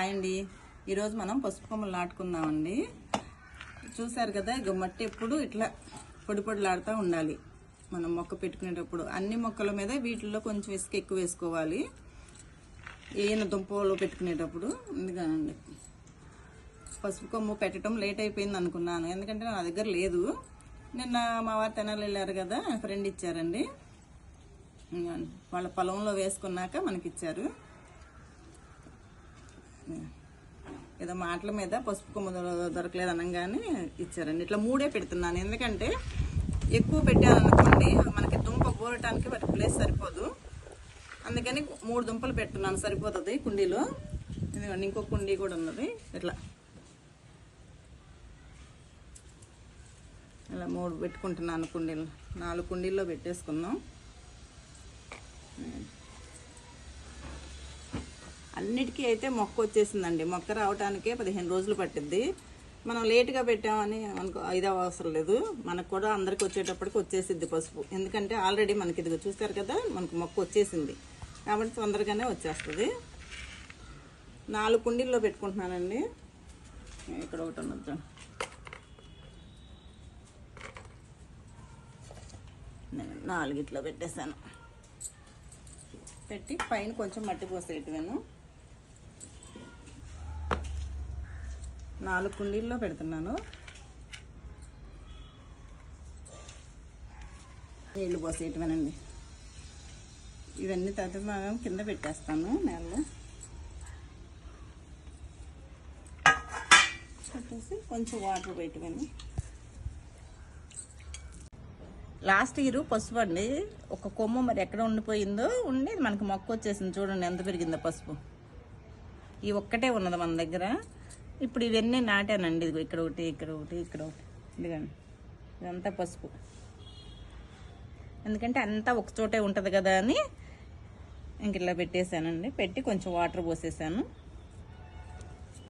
అండి ఈరోజు మనం పసుపు కొమ్మలు నాటుకుందామండి. చూసారు కదా, ఇక మట్టి ఎప్పుడు ఇట్లా పొడి పొడిలాడుతూ ఉండాలి. మనం మొక్క పెట్టుకునేటప్పుడు అన్ని మొక్కల మీద వీటిల్లో కొంచెం ఇసుక ఎక్కువ వేసుకోవాలి. ఈయన దుంపలు పెట్టుకునేటప్పుడు ఎందుకనండి పసుపు కొమ్ము పెట్టడం లేట్ అయిపోయింది అనుకున్నాను, ఎందుకంటే నా దగ్గర లేదు. నిన్న మా వారు తెనాలి వెళ్ళారు కదా, ఫ్రెండ్ ఇచ్చారండి. వాళ్ళ పొలంలో వేసుకున్నాక మనకి ఇచ్చారు. ఏదో మాటల మీద పసుపు కొమ్ము దొరకలేదు అనగానే ఇచ్చారండి. ఇట్లా 3 పెడుతున్నాను, ఎందుకంటే ఎక్కువ పెట్టాననుకోండి మనకి దుంప గోరటానికి వాటి ప్లేస్ సరిపోదు. అందుకని 3 దుంపలు పెడుతున్నాను, సరిపోతుంది కుండీలో. ఎందుకంటే ఇంకో కుండీ కూడా ఉన్నది. ఇట్లా 3 పెట్టుకుంటున్నాను కుండీలు. 4 కుండీల్లో పెట్టేసుకుందాం. అన్నిటికీ అయితే మొక్క వచ్చేసిందండి. మొక్క రావడానికే 15 రోజులు పట్టిద్ది. మనం లేటుగా పెట్టామని మనకు 5 అవసరం లేదు. మనకు కూడా అందరికి వచ్చేటప్పటికి వచ్చేసిద్ది పసుపు. ఎందుకంటే ఆల్రెడీ మనకి ఇదిగో చూస్తారు కదా, మనకు మొక్క వచ్చేసింది కాబట్టి తొందరగానే వచ్చేస్తుంది. 4 కుండీల్లో పెట్టుకుంటున్నానండి. ఇక్కడ ఒకటి ఉన్నది, 4 ఇట్లా పెట్టేశాను. పెట్టి పైన కొంచెం మట్టి పోసేయటమేను. 4 కుండీల్లో పెడుతున్నాను. నీళ్ళు పోసేయటమేనండి. ఇవన్నీ తగ్గిన కింద పెట్టేస్తాను నేలలో. పెట్టేసి కొంచెం వాటర్ వేయటమేను. లాస్ట్ ఇయర్ పసుపు అండి, ఒక కొమ్ము మరి ఎక్కడ ఉండిపోయిందో ఉండి మనకి మొక్క వచ్చేసింది. చూడండి ఎంత పెరిగిందో పసుపు. ఈ ఒక్కటే ఉన్నది మన దగ్గర. ఇప్పుడు ఇవన్నీ నాటానండి. ఇదిగో ఇక్కడ ఒకటి, ఇక్కడ ఒకటి, ఇక్కడ ఒకటి. ఇదిగండి, ఇదంతా పసుపు. ఎందుకంటే అంతా ఒక చోటే ఉంటుంది కదా అని ఇంక ఇలా పెట్టేశానండి. పెట్టి కొంచెం వాటర్ పోసేసాను.